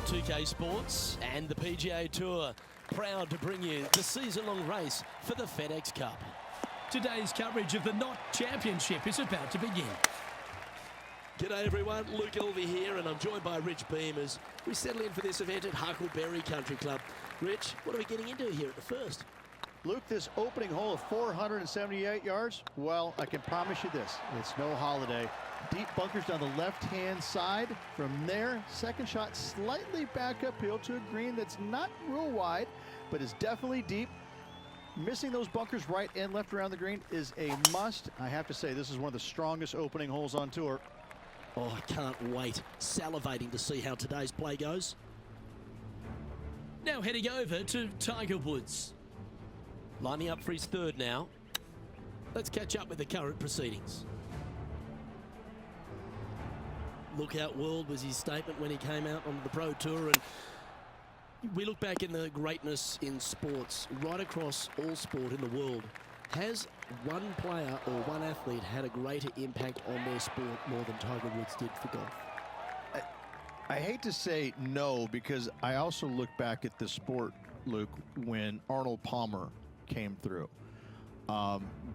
2K Sports and the PGA Tour, proud to bring you the season-long race for the FedEx Cup. Today's coverage of the Knot Championship is about to begin. G'day everyone, Luke Elvey here, and I'm joined by Rich Beam as we settle in for this event at Huckleberry Country Club. Rich, what are we getting into here at the first? Luke, this opening hole of 478 yards, well, I can promise you this, it's no holiday. Deep bunkers down the left-hand side. From there, second shot slightly back uphill to a green that's not real wide, but is definitely deep. Missing those bunkers right and left around the green is a must. I have to say, this is one of the strongest opening holes on tour. Oh, I can't wait. Salivating to see how today's play goes. Now heading over to Tiger Woods. Lining up for his third now. Let's catch up with the current proceedings. Lookout world was his statement when he came out on the Pro Tour, and we look back in the greatness in sports, right across all sport in the world. Has one player or one athlete had a greater impact on their sport more than Tiger Woods did for golf? I hate to say no, because I also look back at the sport, Luke, when Arnold Palmer came through.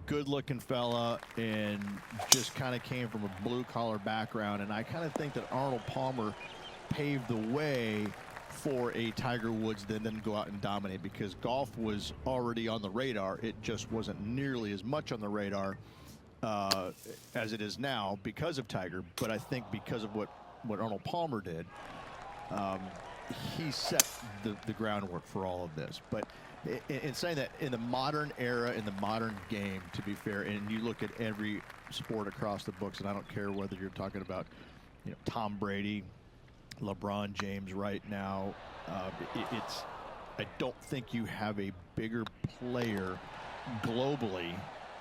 Good-looking fella and just kind of came from a blue-collar background, and I kind of think that Arnold Palmer paved the way for a Tiger Woods that then go out and dominate, because golf was already on the radar. It just wasn't nearly as much on the radar as it is now because of Tiger. But I think because of what Arnold Palmer did, he set the groundwork for all of this. But in saying that, in the modern era, in the modern game, to be fair, and you look at every sport across the books, and I don't care whether you're talking about, you know, Tom Brady, LeBron James right now, I don't think you have a bigger player globally,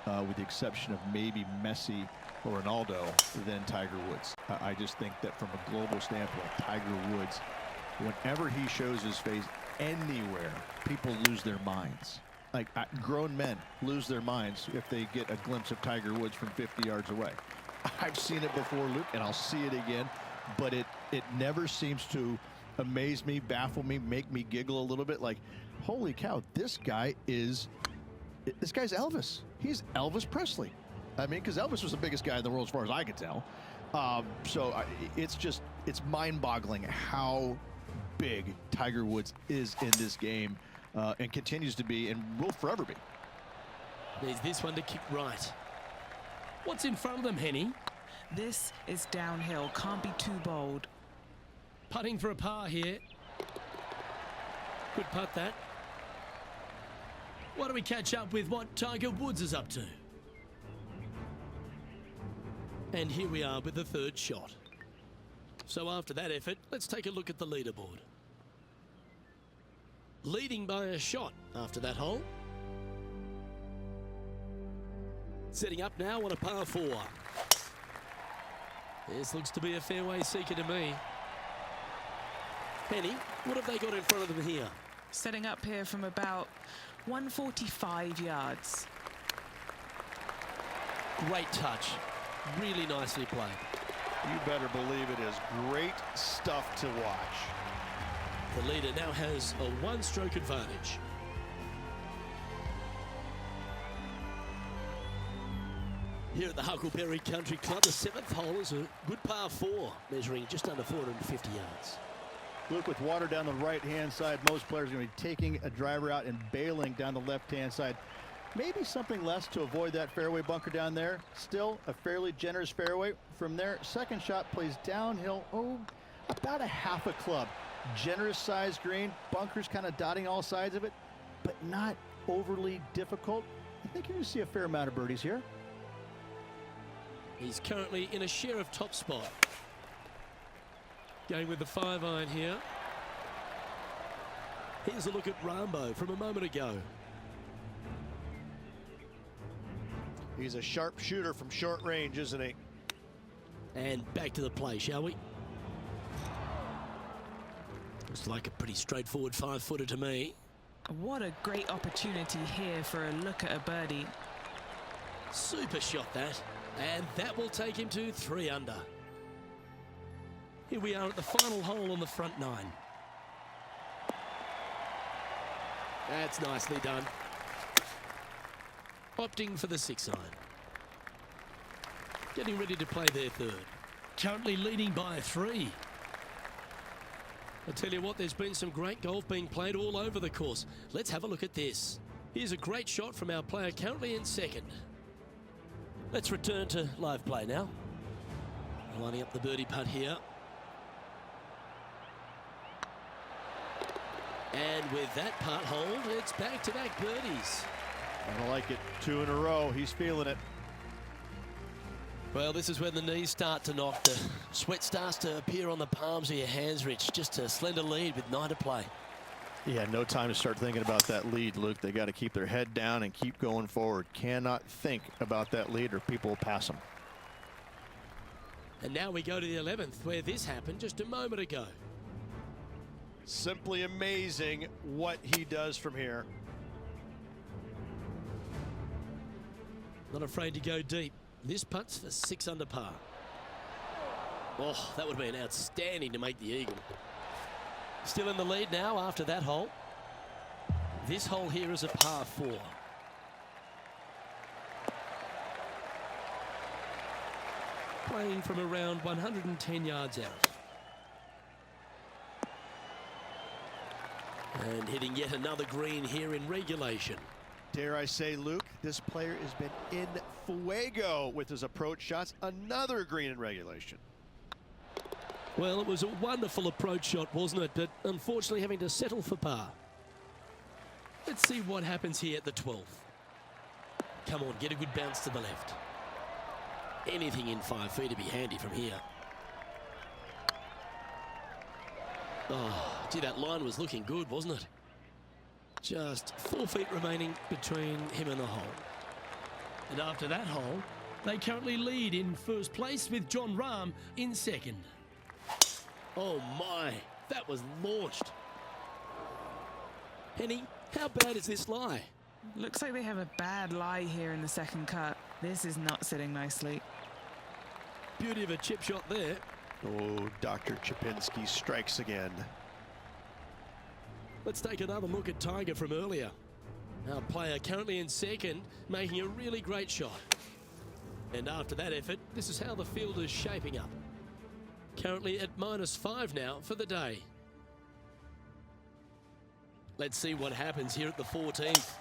with the exception of maybe Messi or Ronaldo, than Tiger Woods. I just think that from a global standpoint, Tiger Woods, whenever he shows his face anywhere, people lose their minds. Like, grown men lose their minds if they get a glimpse of Tiger Woods from 50 yards away. I've seen it before, Luke, and I'll see it again, but it never seems to amaze me, baffle me, make me giggle a little bit. Like, holy cow, this guy's Elvis. He's Elvis Presley. I mean, because Elvis was the biggest guy in the world as far as I could tell. It's mind-boggling how big Tiger Woods is in this game, and continues to be, and will forever be. There's this one to kick right. What's in front of them, Henny? This is downhill, can't be too bold. Putting for a par here. Good putt, that. Why don't we catch up with what Tiger Woods is up to? And here we are with the third shot. So after that effort, let's take a look at the leaderboard. Leading by a shot after that hole. Setting up now on a par 4. This looks to be a fairway seeker to me. Henny, what have they got in front of them here? Setting up here from about 145 yards. Great touch. Really nicely played. You better believe it is great stuff to watch. The leader now has a one-stroke advantage. Here at the Huckleberry Country Club, the 7th hole is a good par 4, measuring just under 450 yards. Look, with water down the right-hand side, most players are going to be taking a driver out and bailing down the left-hand side. Maybe something less to avoid that fairway bunker down there. Still a fairly generous fairway. From there, second shot plays downhill, about a half a club. Generous sized green, bunkers kind of dotting all sides of it, but not overly difficult. I think you're going to see a fair amount of birdies here. He's currently in a share of top spot. Going with the 5-iron here. Here's a look at Rambo from a moment ago. He's a sharp shooter from short range, isn't he? And back to the play, shall we? Looks like a pretty straightforward 5-footer to me. What a great opportunity here for a look at a birdie. Super shot, that. And that will take him to 3 under. Here we are at the final hole on the front 9. That's nicely done. Opting for the 6-iron. Getting ready to play their third. Currently leading by 3. I tell you what, there's been some great golf being played all over the course. Let's have a look at this. Here's a great shot from our player currently in second. Let's return to live play now. Lining up the birdie putt here. And with that putt hold, it's back-to-back birdies. I like it. 2 in a row. He's feeling it. Well, this is when the knees start to knock. The sweat starts to appear on the palms of your hands, Rich. Just a slender lead with 9 to play. Yeah, no time to start thinking about that lead, Luke. They got to keep their head down and keep going forward. Cannot think about that lead or people will pass them. And now we go to the 11th, where this happened just a moment ago. Simply amazing what he does from here. Not afraid to go deep. This putt's for 6 under par. Oh, that would have been outstanding to make the eagle. Still in the lead now after that hole. This hole here is a par 4. Playing from around 110 yards out. And hitting yet another green here in regulation. Dare I say, Luke, this player has been in fuego with his approach shots. Another green in regulation. Well, it was a wonderful approach shot, wasn't it? But unfortunately having to settle for par. Let's see what happens here at the 12th. Come on, get a good bounce to the left. Anything in 5 feet to be handy from here. Oh, gee, that line was looking good, wasn't it? Just 4 feet remaining between him and the hole. And after that hole, they currently lead in first place with Jon Rahm in second. Oh my, that was launched. Henny, how bad is this lie? Looks like they have a bad lie here in the second cut. This is not sitting nicely. Beauty of a chip shot there. Oh, Dr. Chipinski strikes again. Let's take another look at Tiger from earlier. Our player currently in second, making a really great shot. And after that effort, this is how the field is shaping up. Currently at -5 now for the day. Let's see what happens here at the 14th.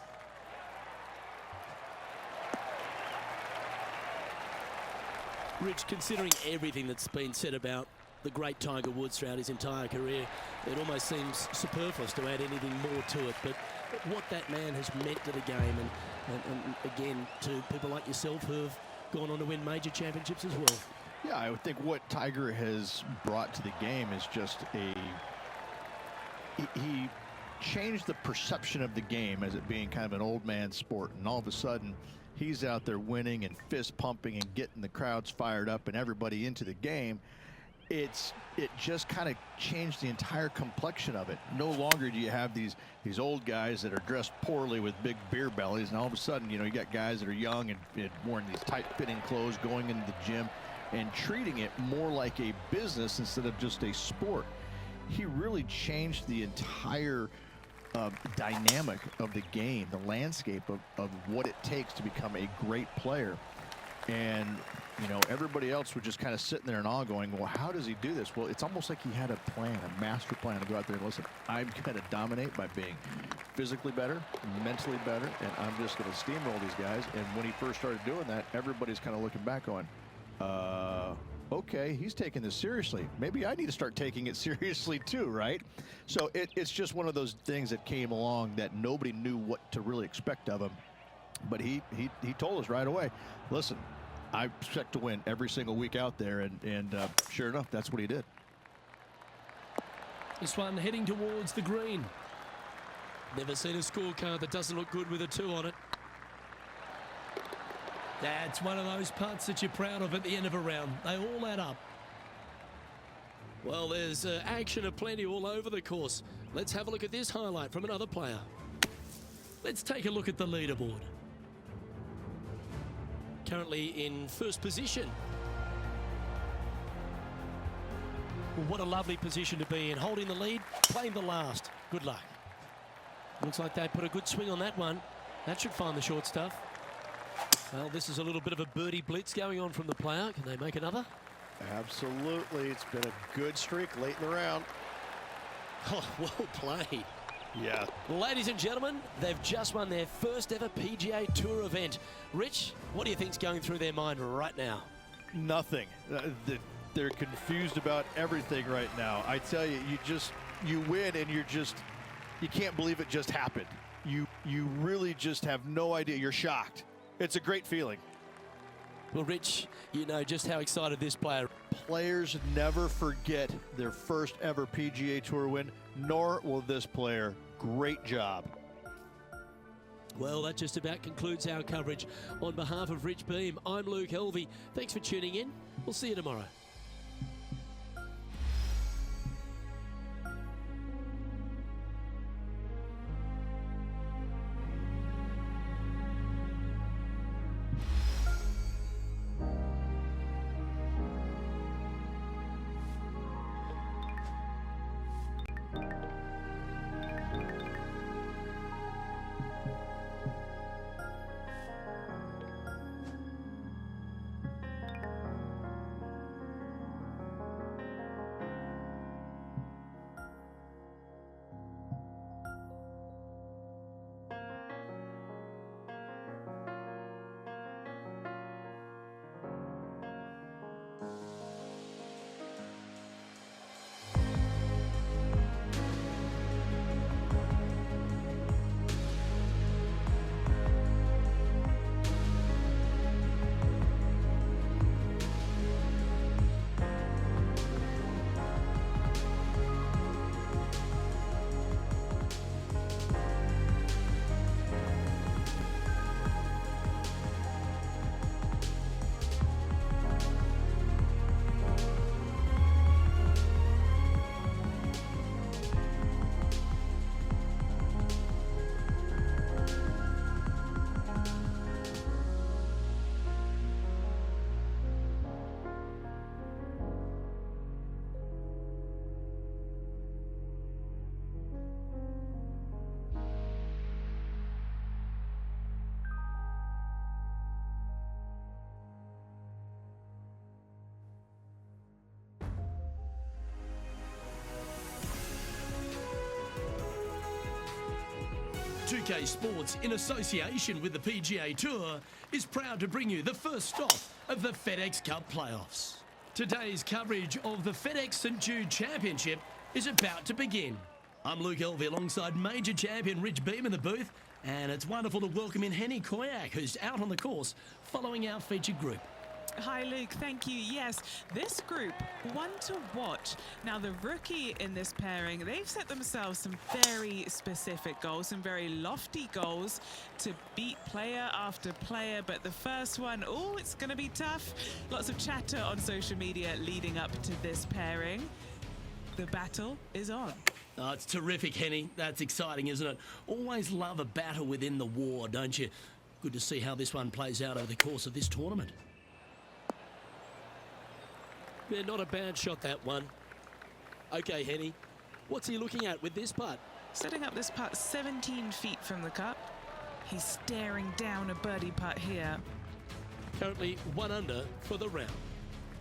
Rich, considering everything that's been said about the great Tiger Woods throughout his entire career, it almost seems superfluous to add anything more to it. But what that man has meant to the game, and again to people like yourself who have gone on to win major championships as well. Yeah, I would think what Tiger has brought to the game is just he changed the perception of the game as it being kind of an old man sport, and all of a sudden he's out there winning and fist pumping and getting the crowds fired up and everybody into the game. It just kind of changed the entire complexion of it. No longer do you have these old guys that are dressed poorly with big beer bellies, and all of a sudden, you know, you got guys that are young and wearing these tight-fitting clothes, going into the gym and treating it more like a business instead of just a sport. He really changed the entire dynamic of the game, the landscape of what it takes to become a great player. And you know, everybody else was just kind of sitting there in awe going, well, how does he do this? Well, it's almost like he had a plan, a master plan to go out there and listen, I'm going to dominate by being physically better, mentally better, and I'm just going to steamroll these guys. And when he first started doing that, everybody's kind of looking back going, okay, he's taking this seriously. Maybe I need to start taking it seriously too, right? So it's just one of those things that came along that nobody knew what to really expect of him. But he told us right away, listen, I expect to win every single week out there, and sure enough, that's what he did. This one heading towards the green. Never seen a scorecard that doesn't look good with a 2 on it. That's one of those putts that you're proud of at the end of a round. They all add up. Well, there's action aplenty all over the course. Let's have a look at this highlight from another player. Let's take a look at the leaderboard. Currently in first position. Well, what a lovely position to be in. Holding the lead, playing the last. Good luck. Looks like they put a good swing on that one. That should find the short stuff. Well, this is a little bit of a birdie blitz going on from the player. Can they make another? Absolutely. It's been a good streak late in the round. Oh, well played. Yeah. Ladies and gentlemen, they've just won their first ever PGA Tour event. Rich, what do you think's going through their mind right now? Nothing. They're confused about everything right now. I tell you, you win and you can't believe it just happened. You really just have no idea. You're shocked. It's a great feeling. Well, Rich, you know just how excited this player. Players never forget their first ever PGA Tour win, nor will this player. Great job. Well, that just about concludes our coverage. On behalf of Rich Beam, I'm Luke Helvey. Thanks for tuning in. We'll see you tomorrow. UK Sports, in association with the PGA Tour, is proud to bring you the first stop of the FedEx Cup playoffs. Today's coverage of the FedEx St Jude Championship is about to begin. I'm Luke Helvey alongside major champion Rich Beam in the booth, and it's wonderful to welcome in Any Koyak, who's out on the course following our featured group. Hi, Luke. Thank you. Yes, this group, one to watch. Now, the rookie in this pairing, they've set themselves some very specific goals, some very lofty goals to beat player after player. But the first one, oh, it's going to be tough. Lots of chatter on social media leading up to this pairing. The battle is on. Oh, it's terrific, Henny. That's exciting, isn't it? Always love a battle within the war, don't you? Good to see how this one plays out over the course of this tournament. Yeah, not a bad shot, that one. Okay, Henny, what's he looking at with this putt? Setting up this putt 17 feet from the cup. He's staring down a birdie putt here. Currently 1 under for the round.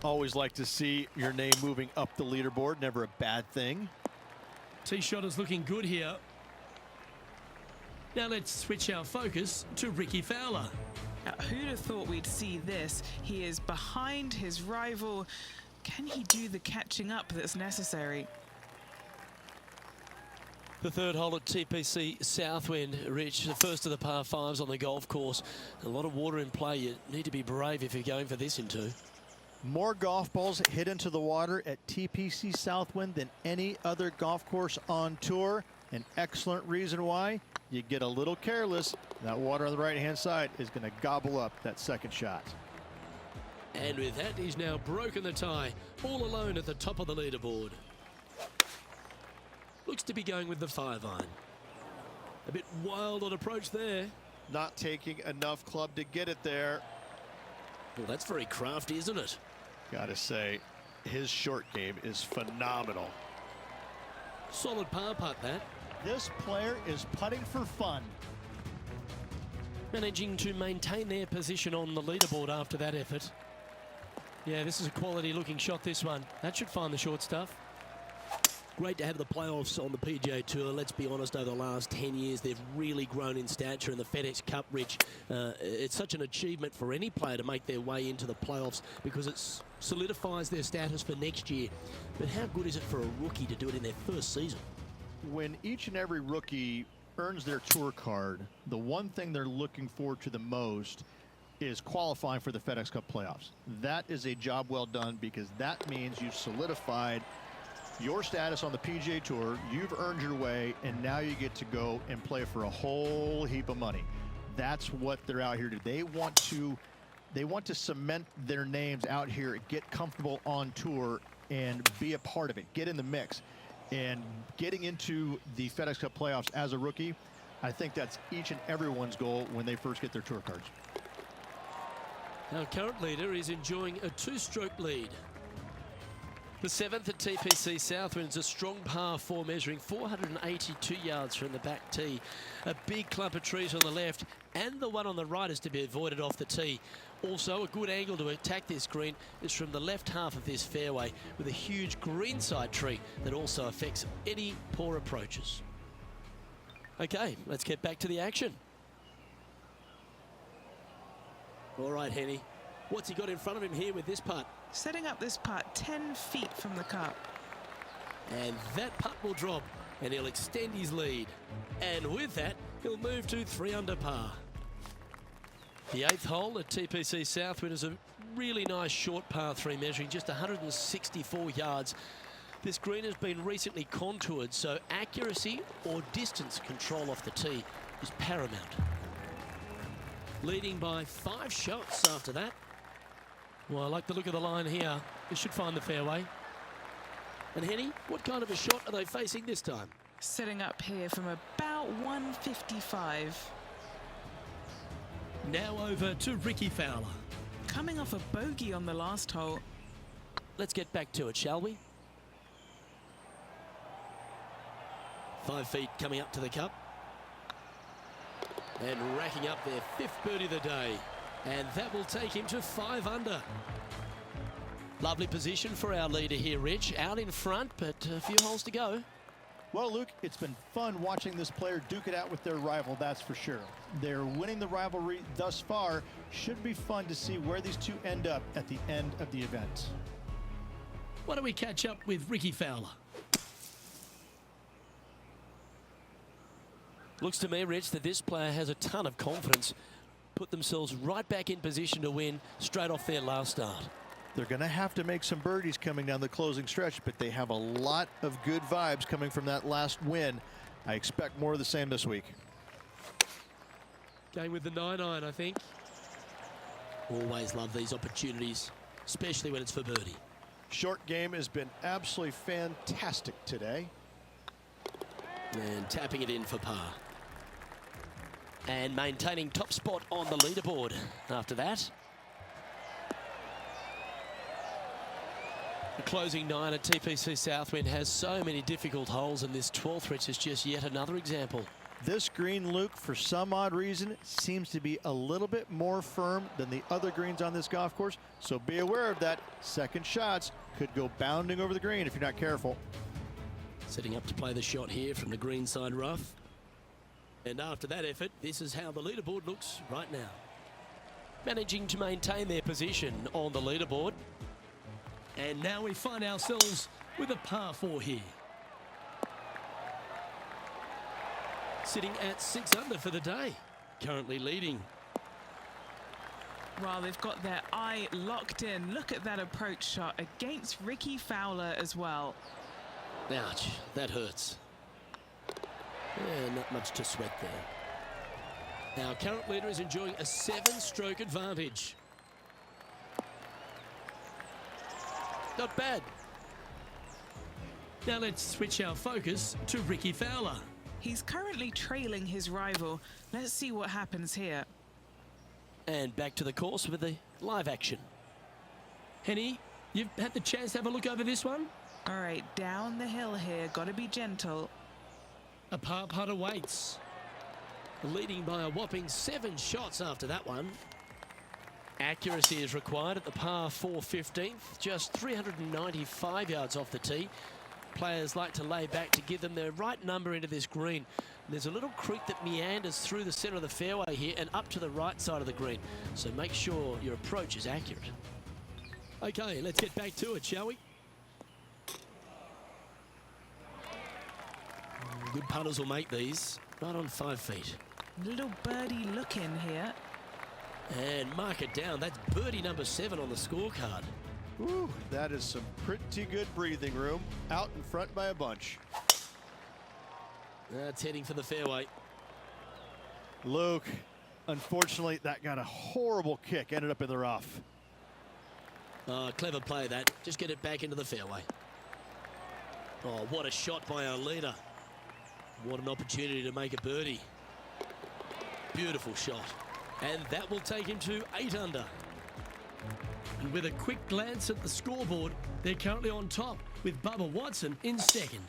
Always like to see your name moving up the leaderboard. Never a bad thing. Tee shot is looking good here. Now let's switch our focus to Ricky Fowler. Now, who'd have thought we'd see this? He is behind his rival. Can he do the catching up that's necessary? The third hole at TPC Southwind, Rich, the first of the par fives on the golf course. A lot of water in play. You need to be brave if you're going for this in two. More golf balls hit into the water at TPC Southwind than any other golf course on tour. An excellent reason why. You get a little careless, that water on the right-hand side is going to gobble up that second shot. And with that, he's now broken the tie, all alone at the top of the leaderboard. Looks to be going with the 5-iron. A bit wild on approach there. Not taking enough club to get it there. Well, that's very crafty, isn't it? Gotta say, his short game is phenomenal. Solid par putt, that. This player is putting for fun. Managing to maintain their position on the leaderboard after that effort. Yeah, this is a quality looking shot, this one. That should find the short stuff. Great to have the playoffs on the PGA Tour. Let's be honest, over the last 10 years, they've really grown in stature in the FedEx Cup, Rich. It's such an achievement for any player to make their way into the playoffs because it solidifies their status for next year. But how good is it for a rookie to do it in their first season? When each and every rookie earns their tour card, the one thing they're looking forward to the most is qualifying for the FedEx Cup playoffs. That is a job well done because that means you've solidified your status on the PGA Tour, you've earned your way, and now you get to go and play for a whole heap of money. That's what they're out here to do. They want to cement their names out here, get comfortable on tour, and be a part of it, get in the mix. And getting into the FedEx Cup playoffs as a rookie, I think that's each and everyone's goal when they first get their tour cards. Our current leader is enjoying a two-stroke lead. The 7th at TPC Southwind's a strong par 4 measuring 482 yards from the back tee. A big clump of trees on the left and the one on the right is to be avoided off the tee. Also, a good angle to attack this green is from the left half of this fairway with a huge greenside tree that also affects any poor approaches. Okay, let's get back to the action. All right, Henny. What's he got in front of him here with this putt? Setting up this putt 10 feet from the cup. And that putt will drop, and he'll extend his lead. And with that, he'll move to 3 under par. The 8th hole at TPC Southwind is a really nice short par 3 measuring just 164 yards. This green has been recently contoured, so accuracy or distance control off the tee is paramount. Leading by 5 shots after that. Well, I like the look of the line here. It should find the fairway. And Henny, what kind of a shot are they facing this time? Setting up here from about 155. Now over to Ricky Fowler. Coming off a bogey on the last hole. Let's get back to it, shall we? 5 feet coming up to the cup. And racking up their 5th birdie of the day. And that will take him to 5 under. Lovely position for our leader here, Rich. Out in front, but a few holes to go. Well, Luke, it's been fun watching this player duke it out with their rival, that's for sure. They're winning the rivalry thus far. Should be fun to see where these two end up at the end of the event. Why don't we catch up with Ricky Fowler? Looks to me, Rich, that this player has a ton of confidence. Put themselves right back in position to win straight off their last start. They're going to have to make some birdies coming down the closing stretch, but they have a lot of good vibes coming from that last win. I expect more of the same this week. Going with the 9-iron, I think. Always love these opportunities, especially when it's for birdie. Short game has been absolutely fantastic today. And tapping it in for par. And maintaining top spot on the leaderboard after that. The closing 9 at TPC Southwind has so many difficult holes, and this 12th, Rich, is just yet another example. This green, Luke, for some odd reason, seems to be a little bit more firm than the other greens on this golf course, so be aware of that. Second shots could go bounding over the green if you're not careful. Setting up to play the shot here from the greenside rough. And after that effort, this is how the leaderboard looks right now. Managing to maintain their position on the leaderboard. And now we find ourselves with a par 4 here. Sitting at 6 under for the day. Currently leading. Well, they've got their eye locked in. Look at that approach shot against Ricky Fowler as well. Ouch, that hurts. Yeah, not much to sweat there. Our current leader is enjoying a 7-stroke advantage. Not bad. Now let's switch our focus to Ricky Fowler. He's currently trailing his rival. Let's see what happens here. And back to the course with the live action. Henny, you've had the chance to have a look over this one? All right, down the hill here. Got to be gentle. A par putt awaits. Leading by a whopping 7 shots after that one. Accuracy is required at the par 4 15th, just 395 yards off the tee. Players like to lay back to give them the right number into this green. There's a little creek that meanders through the center of the fairway here and up to the right side of the green. So make sure your approach is accurate. Okay, let's get back to it, shall we? Good putters will make these right on 5 feet. Little birdie look in here. And mark it down. That's birdie number 7 on the scorecard. Woo, that is some pretty good breathing room. Out in front by a bunch. That's heading for the fairway. Luke, unfortunately, that got a horrible kick. Ended up in the rough. Clever play that. Just get it back into the fairway. Oh, what a shot by our leader. What an opportunity to make a birdie. Beautiful shot. And that will take him to 8 under. And with a quick glance at the scoreboard, they're currently on top with Bubba Watson in second.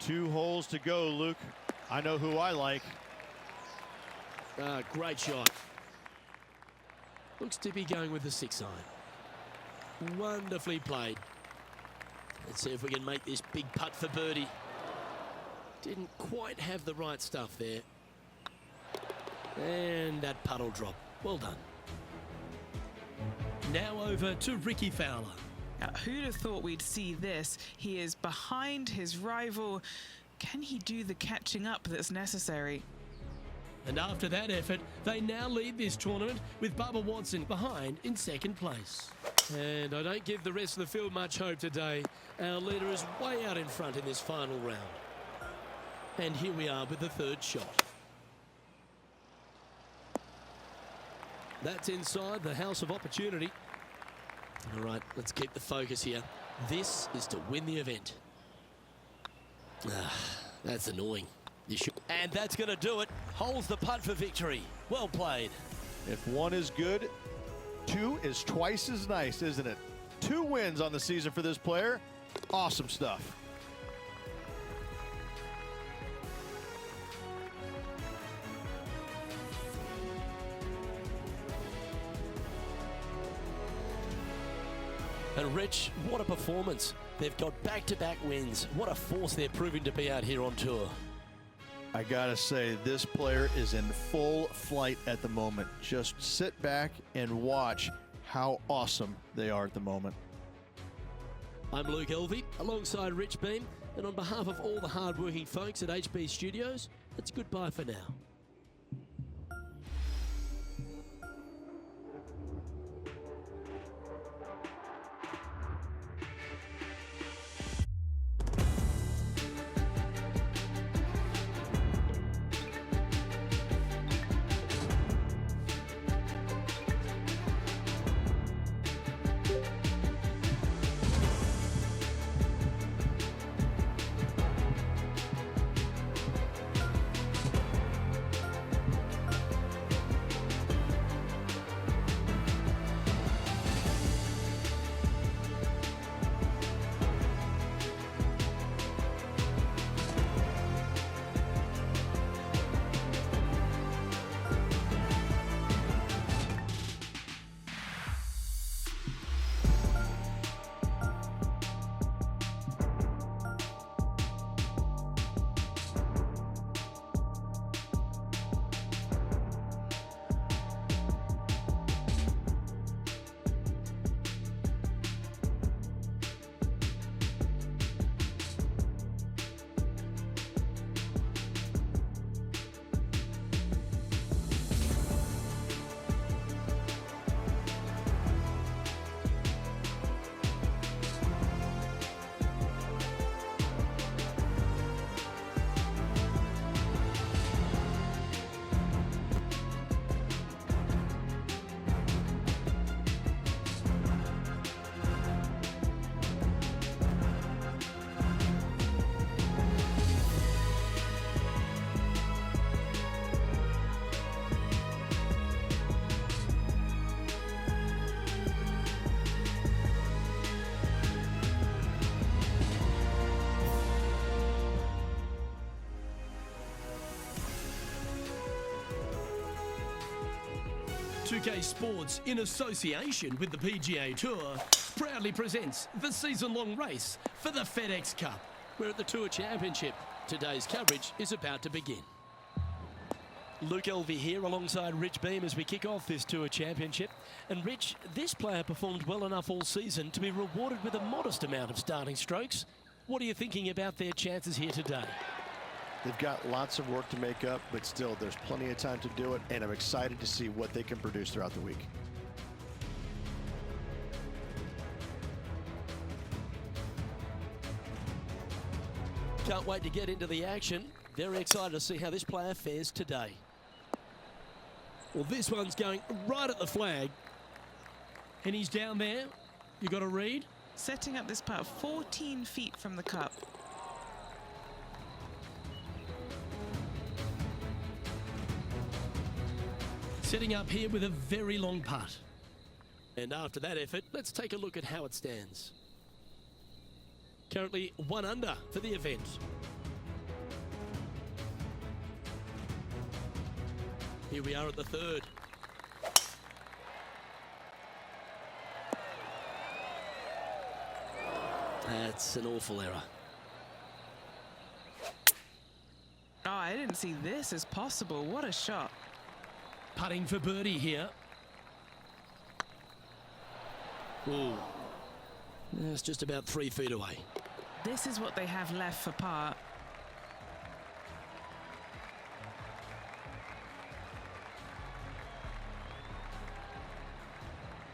2 holes to go, Luke. I know who I like. Great shot. Looks to be going with the 6 iron. Wonderfully played. Let's see if we can make this big putt for birdie. Didn't quite have the right stuff there. And that putt will drop. Well done. Now over to Ricky Fowler. Now, who'd have thought we'd see this? He is behind his rival. Can he do the catching up that's necessary? And after that effort, they now lead this tournament with Bubba Watson behind in second place. And I don't give the rest of the field much hope today. Our leader is way out in front in this final round. And here we are with the 3rd shot. That's inside the house of opportunity. All right, let's keep the focus here. This is to win the event. That's annoying. And that's going to do it. Holds the putt for victory. Well played. If 1 is good, 2 is twice as nice, isn't it? 2 wins on the season for this player. Awesome stuff. And Rich, what a performance. They've got back-to-back wins. What a force they're proving to be out here on tour. I gotta say, this player is in full flight at the moment. Just sit back and watch how awesome they are at the moment. I'm Luke Elvey, alongside Rich Beam, and on behalf of all the hard-working folks at HB Studios, it's goodbye for now. 2K Sports, in association with the PGA Tour, proudly presents the season-long race for the FedEx Cup. We're at the Tour Championship. Today's coverage is about to begin. Luke Elvey here alongside Rich Beam as we kick off this Tour Championship. And Rich, this player performed well enough all season to be rewarded with a modest amount of starting strokes. What are you thinking about their chances here today? They've got lots of work to make up, but still there's plenty of time to do it, and I'm excited to see what they can produce throughout the week. Can't wait to get into the action. Very excited to see how this player fares today. Well, this one's going right at the flag. And he's down there. You got a read? Setting up this putt 14 feet from the cup. Setting up here with a very long putt. And after that effort, let's take a look at how it stands. Currently 1 under for the event. Here we are at the third. That's an awful error. Oh, I didn't see this as possible. What a shot. Putting for birdie here. Ooh. That's just about 3 feet away. This is what they have left for par.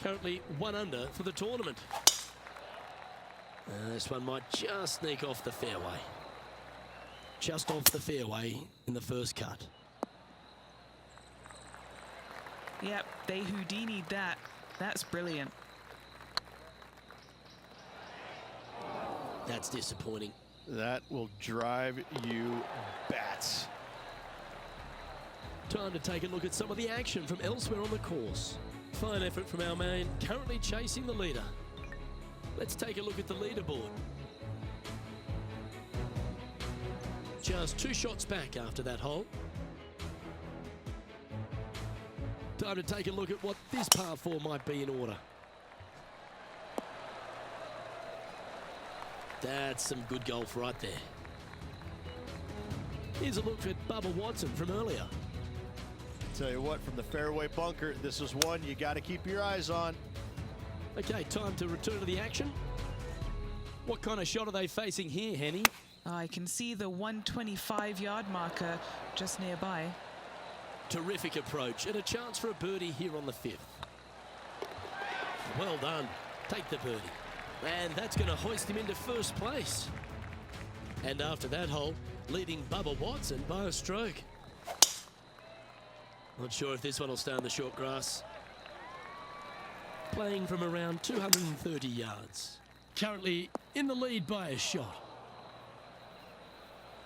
Currently 1 under for the tournament. This one might just sneak off the fairway. Just off the fairway in the first cut. Yep, they Houdini'd that. That's brilliant. That's disappointing. That will drive you bats. Time to take a look at some of the action from elsewhere on the course. Fine effort from our man, currently chasing the leader. Let's take a look at the leaderboard. Just 2 shots back after that hole. Time to take a look at what this par 4 might be in order. That's some good golf right there. Here's a look at Bubba Watson from earlier. Tell you what, from the fairway bunker, this is one you got to keep your eyes on. Okay, time to return to the action. What kind of shot are they facing here, Henny? Oh, I can see the 125-yard marker just nearby. Terrific approach and a chance for a birdie here on the 5th. Well done. Take the birdie. And that's going to hoist him into first place. And after that hole, leading Bubba Watson by a stroke. Not sure if this one will stay on the short grass. Playing from around 230 yards. Currently in the lead by a shot.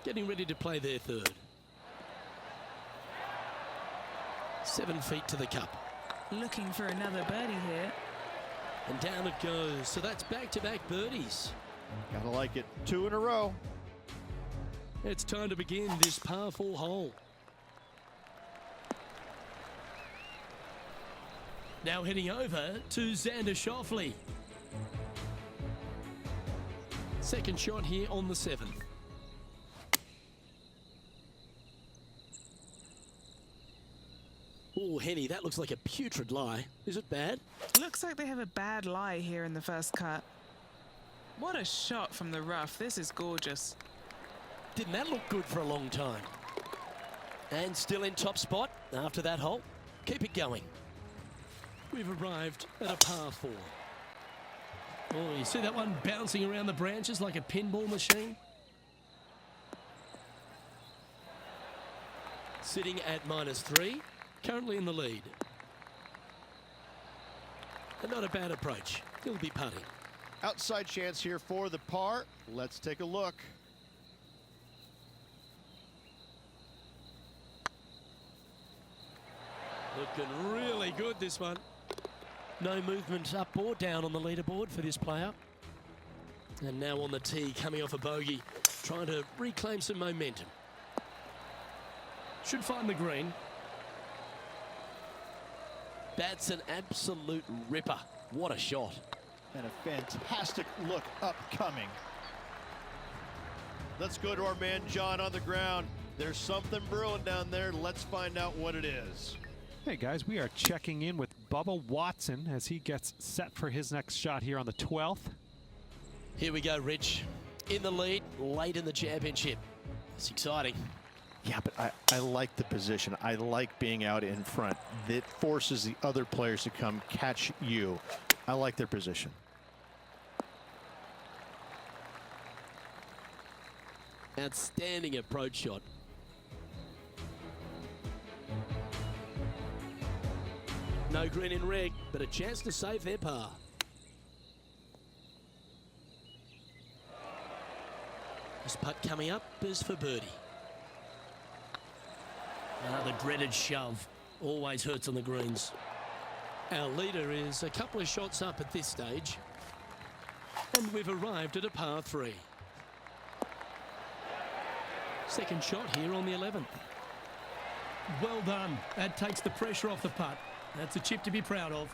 Getting ready to play their third. 7 feet to the cup. Looking for another birdie here. And down it goes. So that's back-to-back birdies. Gotta like it. 2 in a row. It's time to begin this par 4 hole. Now heading over to Xander Schauffele. Second shot here on the 7th. Oh, Henny, that looks like a putrid lie. Is it bad? Looks like they have a bad lie here in the first cut. What a shot from the rough. This is gorgeous. Didn't that look good for a long time? And still in top spot after that hole. Keep it going. We've arrived at a par 4. Oh, you see that one bouncing around the branches like a pinball machine? Sitting at -3, currently in the lead. And not a bad approach. He'll be putting. Outside chance here for the par. Let's take a look. Looking really good, this one. No movement up or down on the leaderboard for this player. And now on the tee, coming off a bogey, trying to reclaim some momentum. Should find the green. That's an absolute ripper. What a shot. And a fantastic look upcoming. Let's go to our man John on the ground. There's something brewing down there. Let's find out what it is. Hey guys, we are checking in with Bubba Watson as he gets set for his next shot here on the 12th. Here we go, Rich. In the lead, late in the championship. It's exciting. Yeah, but I like the position. I like being out in front. That forces the other players to come catch you. I like their position. Outstanding approach shot. No green in red, but a chance to save their par. This putt coming up is for birdie. The dreaded shove always hurts on the greens. Our leader is a couple of shots up at this stage. And we've arrived at a par 3. Second shot here on the 11th. Well done. That takes the pressure off the putt. That's a chip to be proud of.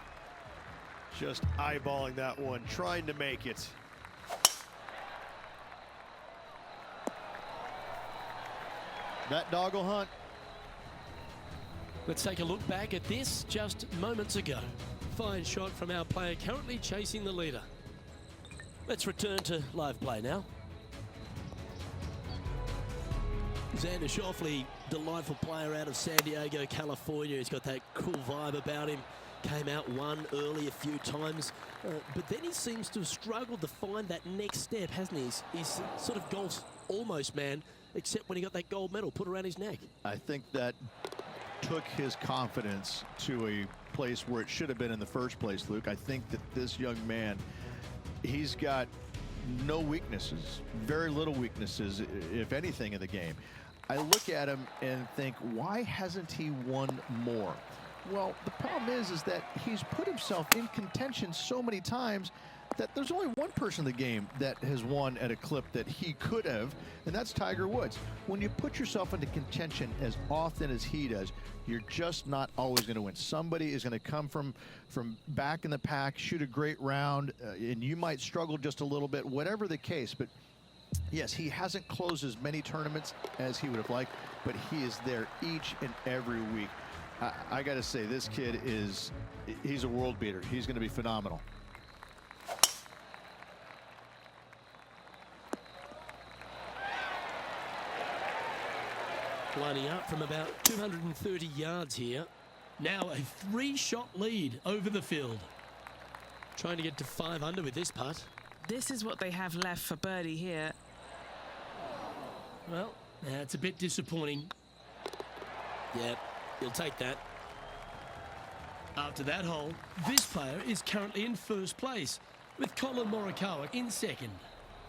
Just eyeballing that one, trying to make it. That dog will hunt. Let's take a look back at this just moments ago. Fine shot from our player currently chasing the leader. Let's return to live play now. Xander Schauffele, delightful player out of San Diego, California. He's got that cool vibe about him. Came out one early a few times, but then he seems to have struggled to find that next step, hasn't he? He's sort of golf's almost man, except when he got that gold medal put around his neck. I think that took his confidence to a place where it should have been in the first place, Luke. I think that this young man, he's got no weaknesses, very little weaknesses, if anything, in the game. I look at him and think, why hasn't he won more? Well, the problem is that he's put himself in contention so many times that there's only one person in the game that has won at a clip that he could have, and that's Tiger Woods. When you put yourself into contention as often as he does, you're just not always going to win. Somebody is going to come from back in the pack, shoot a great round, and you might struggle just a little bit, whatever the case. But yes, he hasn't closed as many tournaments as he would have liked, but he is there each and every week. I got to say, this kid he's a world beater. He's going to be phenomenal. Lining up from about 230 yards here. Now a 3-shot lead over the field. Trying to get to 5 under with this putt. This is what they have left for birdie here. Well, that's a bit disappointing. Yeah, he'll take that. After that hole, this player is currently in first place, with Colin Morikawa in second.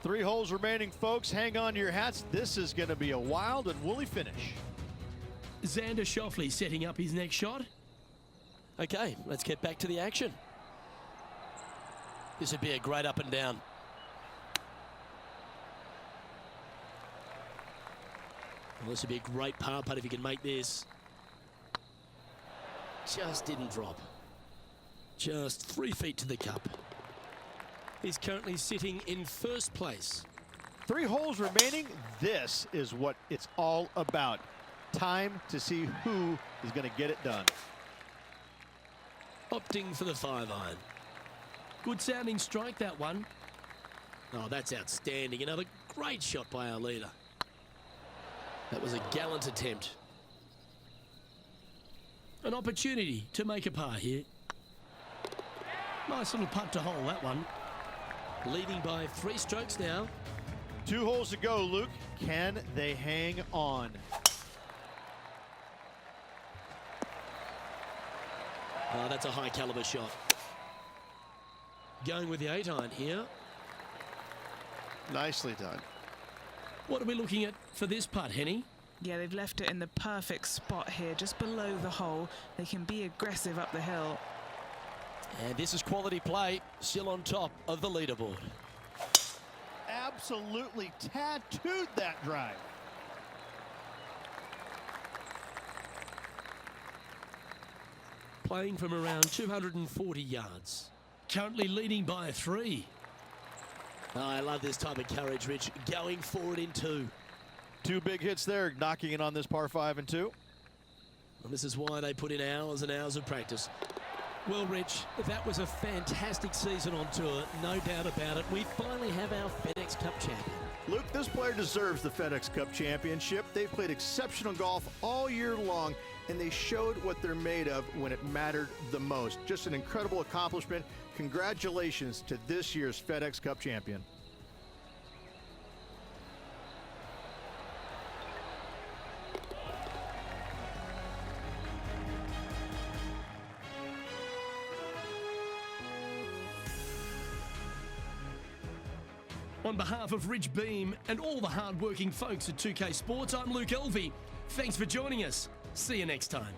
3 holes remaining, folks. Hang on to your hats. This is going to be a wild and woolly finish. Xander Schauffele setting up his next shot. Okay, let's get back to the action. This would be a great up and down. Well, this would be a great par putt if he can make this. Just didn't drop. Just 3 feet to the cup. He's currently sitting in first place. 3 holes remaining. This is what it's all about. Time to see who is going to get it done. Opting for the 5-iron. Good sounding strike, that one. Oh, that's outstanding. Another great shot by our leader. That was a gallant attempt. An opportunity to make a par here. Nice little putt to hole, that one. Leading by 3 strokes now. 2 holes to go, Luke. Can they hang on? Oh, that's a high caliber shot. Going with the 8-iron here. Nicely done. What are we looking at for this putt, Henny? Yeah, they've left it in the perfect spot here, just below the hole. They can be aggressive up the hill. And this is quality play, still on top of the leaderboard. Absolutely tattooed that drive. playing from around 240 yards. Currently leading by 3. Oh, I love this type of courage, Rich. Going forward in 2. 2 big hits there, knocking in on this par 5 and 2. And this is why they put in hours and hours of practice. Well, Rich, that was a fantastic season on tour, no doubt about it. We finally have our FedEx Cup champion. Luke, this player deserves the FedEx Cup championship. They've played exceptional golf all year long, and they showed what they're made of when it mattered the most. Just an incredible accomplishment. Congratulations to this year's FedEx Cup champion. On behalf of Rich Beam and all the hard-working folks at 2K Sports, I'm Luke Elvey. Thanks for joining us. See you next time.